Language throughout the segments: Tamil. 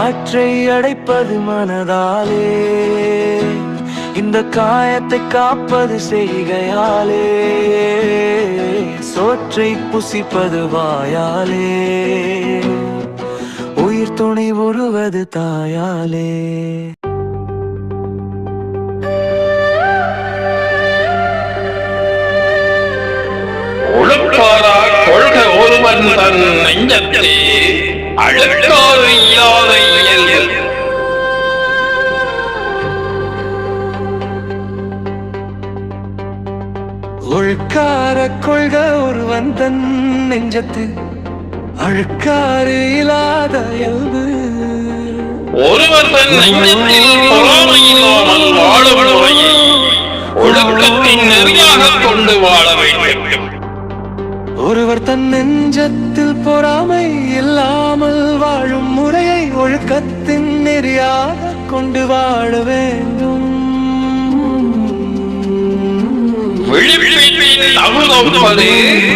காற்றை அடைப்பது மனதாலே, இந்த காயத்தை காப்பது செய்கையாலே, சோற்றை புசிப்பது வாயாலே, உயிர் துணை உருவது தாயாலே. ஒழுக்காரா கொள்க ஒருவன் தன் நெஞ்சத்தே அழுக்காறு இல்லாத இயல். ஒழுக்கார கொள்க ஒருவன் தன் நெஞ்சத்து அழுக்காறு இல்லாத இயல்பு. ஒருவர் தன் நெஞ்சத்தில் பொறாமை இல்லாமல் வாழும் முறையை ஒழுக்கத்தின் நெறியாக கொண்டு வாழ வேண்டும். ஒருவர் தன் நெஞ்சத்தில் பொறாமை இல்லாமல் வாழும் முறையை ஒழுக்கத்தின் நெறியாக கொண்டு வாழ வேண்டும். விழிப்பின் தகுதொப்பது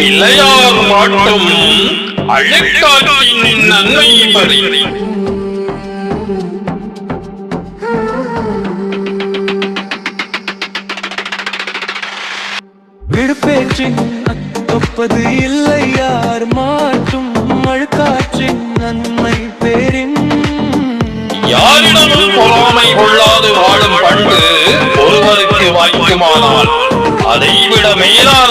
இல்லையார் மாட்டும் அழுக்காற்றின் நன்மை பறி. விடுப்பேற்றின் ஒப்பது இல்லை யார் மாற்றும் அழுக்காற்றின் நன்மை பேரின். யாரிடமும் பொறாமை கொள்ளாது வாழும் பண்பு ஒருவருக்கு வாய்க்குமானால் அதைவிட மேலான